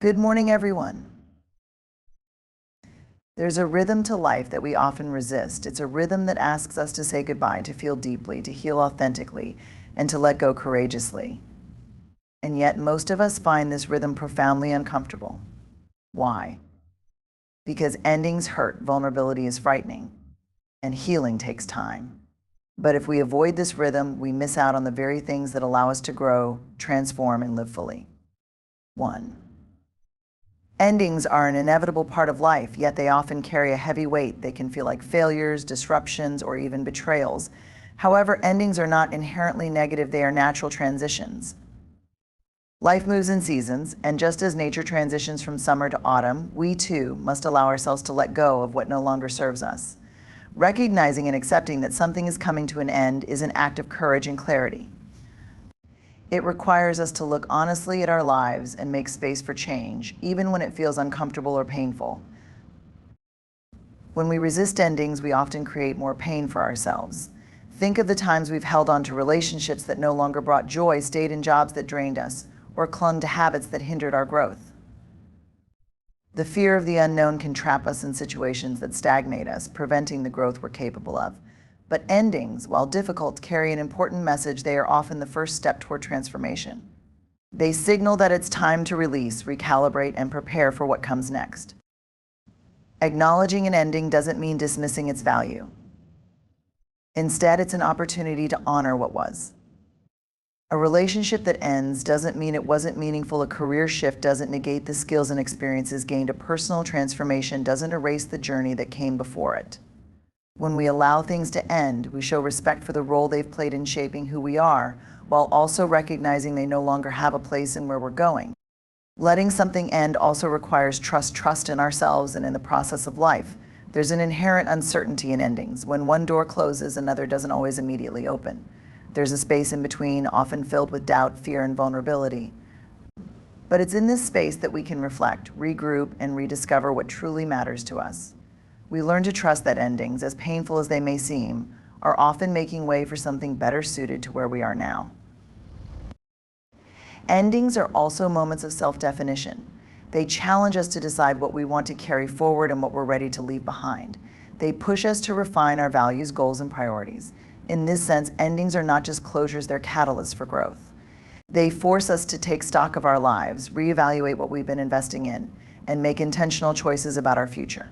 Good morning, everyone. There's a rhythm to life that we often resist. It's a rhythm that asks us to say goodbye, to feel deeply, to heal authentically, and to let go courageously. And yet, most of us find this rhythm profoundly uncomfortable. Why? Because endings hurt, vulnerability is frightening, and healing takes time. But if we avoid this rhythm, we miss out on the very things that allow us to grow, transform, and live fully. 1. Endings are an inevitable part of life, yet they often carry a heavy weight. They can feel like failures, disruptions, or even betrayals. However, endings are not inherently negative, they are natural transitions. Life moves in seasons, and just as nature transitions from summer to autumn, we too must allow ourselves to let go of what no longer serves us. Recognizing and accepting that something is coming to an end is an act of courage and clarity. It requires us to look honestly at our lives and make space for change, even when it feels uncomfortable or painful. When we resist endings, we often create more pain for ourselves. Think of the times we've held on to relationships that no longer brought joy, stayed in jobs that drained us, or clung to habits that hindered our growth. The fear of the unknown can trap us in situations that stagnate us, preventing the growth we're capable of. But endings, while difficult, carry an important message. They are often the first step toward transformation. They signal that it's time to release, recalibrate, and prepare for what comes next. Acknowledging an ending doesn't mean dismissing its value. Instead, it's an opportunity to honor what was. A relationship that ends doesn't mean it wasn't meaningful. A career shift doesn't negate the skills and experiences gained. A personal transformation doesn't erase the journey that came before it. When we allow things to end, we show respect for the role they've played in shaping who we are, while also recognizing they no longer have a place in where we're going. Letting something end also requires trust in ourselves and in the process of life. There's an inherent uncertainty in endings. When one door closes, another doesn't always immediately open. There's a space in between, often filled with doubt, fear, and vulnerability. But it's in this space that we can reflect, regroup, and rediscover what truly matters to us. We learn to trust that endings, as painful as they may seem, are often making way for something better suited to where we are now. Endings are also moments of self-definition. They challenge us to decide what we want to carry forward and what we're ready to leave behind. They push us to refine our values, goals, and priorities. In this sense, endings are not just closures, they're catalysts for growth. They force us to take stock of our lives, reevaluate what we've been investing in, and make intentional choices about our future.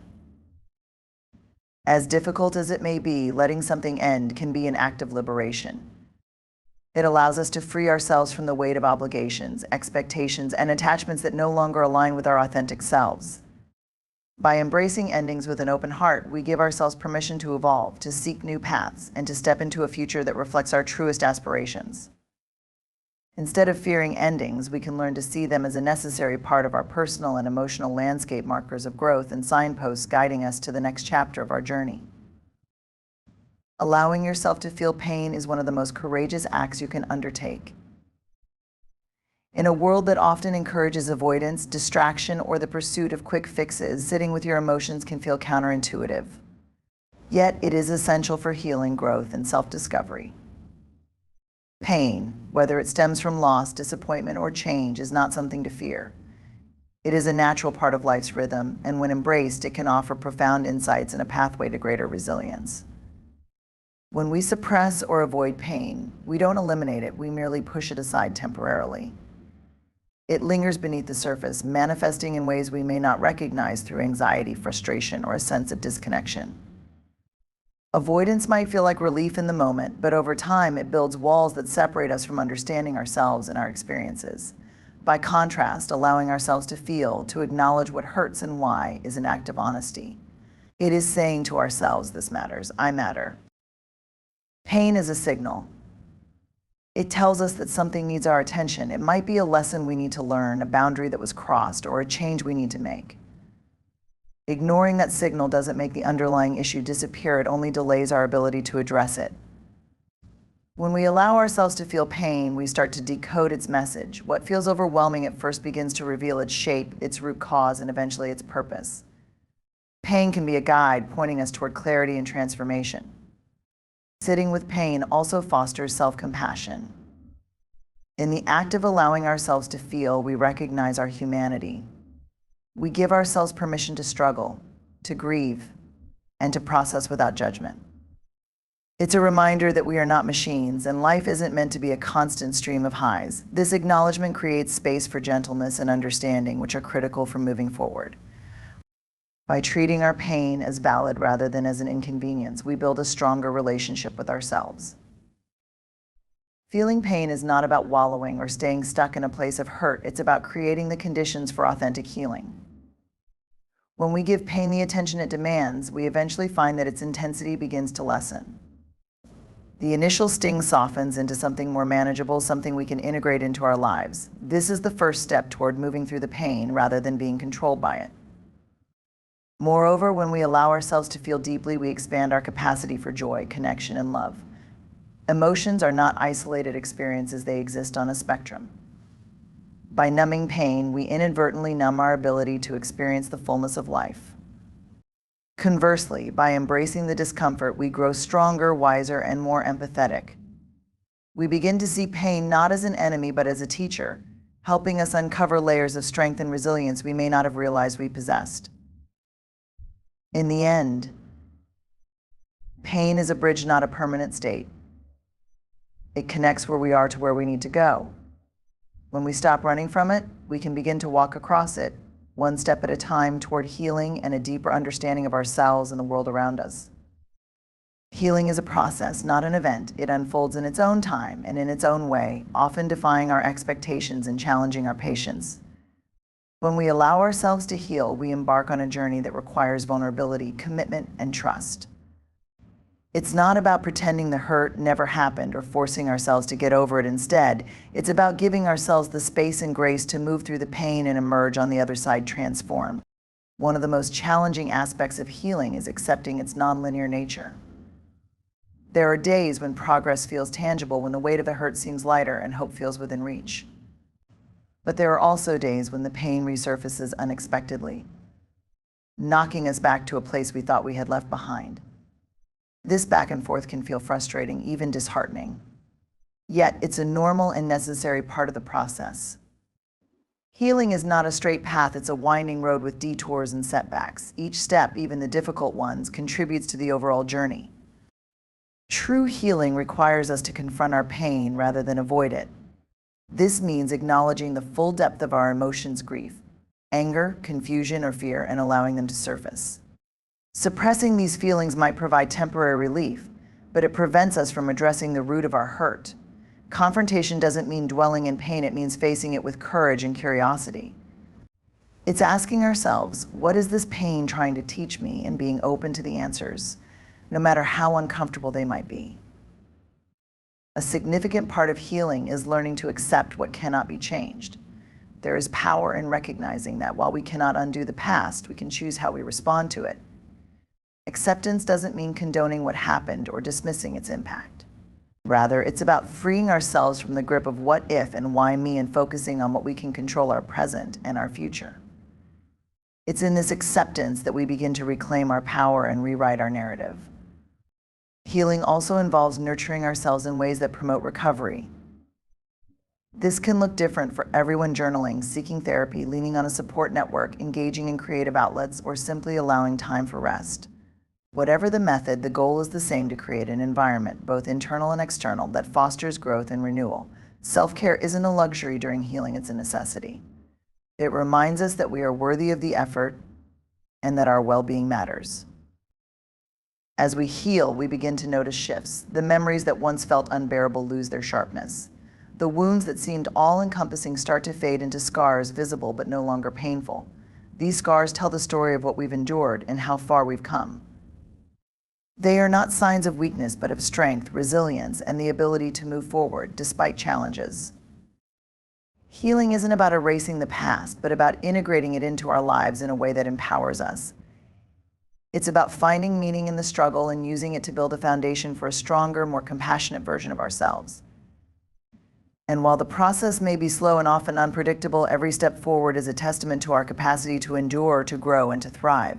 As difficult as it may be, letting something end can be an act of liberation. It allows us to free ourselves from the weight of obligations, expectations, and attachments that no longer align with our authentic selves. By embracing endings with an open heart, we give ourselves permission to evolve, to seek new paths, and to step into a future that reflects our truest aspirations. Instead of fearing endings, we can learn to see them as a necessary part of our personal and emotional landscape, markers of growth and signposts guiding us to the next chapter of our journey. Allowing yourself to feel pain is one of the most courageous acts you can undertake. In a world that often encourages avoidance, distraction, or the pursuit of quick fixes, sitting with your emotions can feel counterintuitive. Yet it is essential for healing, growth, and self-discovery. Pain, whether it stems from loss, disappointment, or change, is not something to fear. It is a natural part of life's rhythm, and when embraced, it can offer profound insights and a pathway to greater resilience. When we suppress or avoid pain, we don't eliminate it, we merely push it aside temporarily. It lingers beneath the surface, manifesting in ways we may not recognize through anxiety, frustration, or a sense of disconnection. Avoidance might feel like relief in the moment, but over time it builds walls that separate us from understanding ourselves and our experiences. By contrast, allowing ourselves to feel, to acknowledge what hurts and why, is an act of honesty. It is saying to ourselves, "This matters, I matter." Pain is a signal. It tells us that something needs our attention. It might be a lesson we need to learn, a boundary that was crossed, or a change we need to make. Ignoring that signal doesn't make the underlying issue disappear, it only delays our ability to address it. When we allow ourselves to feel pain, we start to decode its message. What feels overwhelming at first begins to reveal its shape, its root cause, and eventually its purpose. Pain can be a guide pointing us toward clarity and transformation. Sitting with pain also fosters self-compassion. In the act of allowing ourselves to feel, we recognize our humanity. We give ourselves permission to struggle, to grieve, and to process without judgment. It's a reminder that we are not machines, and life isn't meant to be a constant stream of highs. This acknowledgement creates space for gentleness and understanding, which are critical for moving forward. By treating our pain as valid rather than as an inconvenience, we build a stronger relationship with ourselves. Feeling pain is not about wallowing or staying stuck in a place of hurt. It's about creating the conditions for authentic healing. When we give pain the attention it demands, we eventually find that its intensity begins to lessen. The initial sting softens into something more manageable, something we can integrate into our lives. This is the first step toward moving through the pain rather than being controlled by it. Moreover, when we allow ourselves to feel deeply, we expand our capacity for joy, connection, and love. Emotions are not isolated experiences, they exist on a spectrum. By numbing pain, we inadvertently numb our ability to experience the fullness of life. Conversely, by embracing the discomfort, we grow stronger, wiser, and more empathetic. We begin to see pain not as an enemy, but as a teacher, helping us uncover layers of strength and resilience we may not have realized we possessed. In the end, pain is a bridge, not a permanent state. It connects where we are to where we need to go. When we stop running from it, we can begin to walk across it, one step at a time, toward healing and a deeper understanding of ourselves and the world around us. Healing is a process, not an event. It unfolds in its own time and in its own way, often defying our expectations and challenging our patience. When we allow ourselves to heal, we embark on a journey that requires vulnerability, commitment, and trust. It's not about pretending the hurt never happened or forcing ourselves to get over it instead. It's about giving ourselves the space and grace to move through the pain and emerge on the other side transformed. One of the most challenging aspects of healing is accepting its nonlinear nature. There are days when progress feels tangible, when the weight of the hurt seems lighter and hope feels within reach. But there are also days when the pain resurfaces unexpectedly, knocking us back to a place we thought we had left behind. This back and forth can feel frustrating, even disheartening. Yet, it's a normal and necessary part of the process. Healing is not a straight path, it's a winding road with detours and setbacks. Each step, even the difficult ones, contributes to the overall journey. True healing requires us to confront our pain rather than avoid it. This means acknowledging the full depth of our emotions, grief, anger, confusion, or fear, and allowing them to surface. Suppressing these feelings might provide temporary relief, but it prevents us from addressing the root of our hurt. Confrontation doesn't mean dwelling in pain, it means facing it with courage and curiosity. It's asking ourselves, what is this pain trying to teach me, and being open to the answers, no matter how uncomfortable they might be. A significant part of healing is learning to accept what cannot be changed. There is power in recognizing that while we cannot undo the past, we can choose how we respond to it. Acceptance doesn't mean condoning what happened or dismissing its impact. Rather, it's about freeing ourselves from the grip of what if and why me and focusing on what we can control, our present and our future. It's in this acceptance that we begin to reclaim our power and rewrite our narrative. Healing also involves nurturing ourselves in ways that promote recovery. This can look different for everyone: journaling, seeking therapy, leaning on a support network, engaging in creative outlets, or simply allowing time for rest. Whatever the method, the goal is the same: to create an environment, both internal and external, that fosters growth and renewal. Self-care isn't a luxury during healing, it's a necessity. It reminds us that we are worthy of the effort and that our well-being matters. As we heal, we begin to notice shifts. The memories that once felt unbearable lose their sharpness. The wounds that seemed all-encompassing start to fade into scars, visible but no longer painful. These scars tell the story of what we've endured and how far we've come. They are not signs of weakness, but of strength, resilience, and the ability to move forward despite challenges. Healing isn't about erasing the past, but about integrating it into our lives in a way that empowers us. It's about finding meaning in the struggle and using it to build a foundation for a stronger, more compassionate version of ourselves. And while the process may be slow and often unpredictable, every step forward is a testament to our capacity to endure, to grow, and to thrive.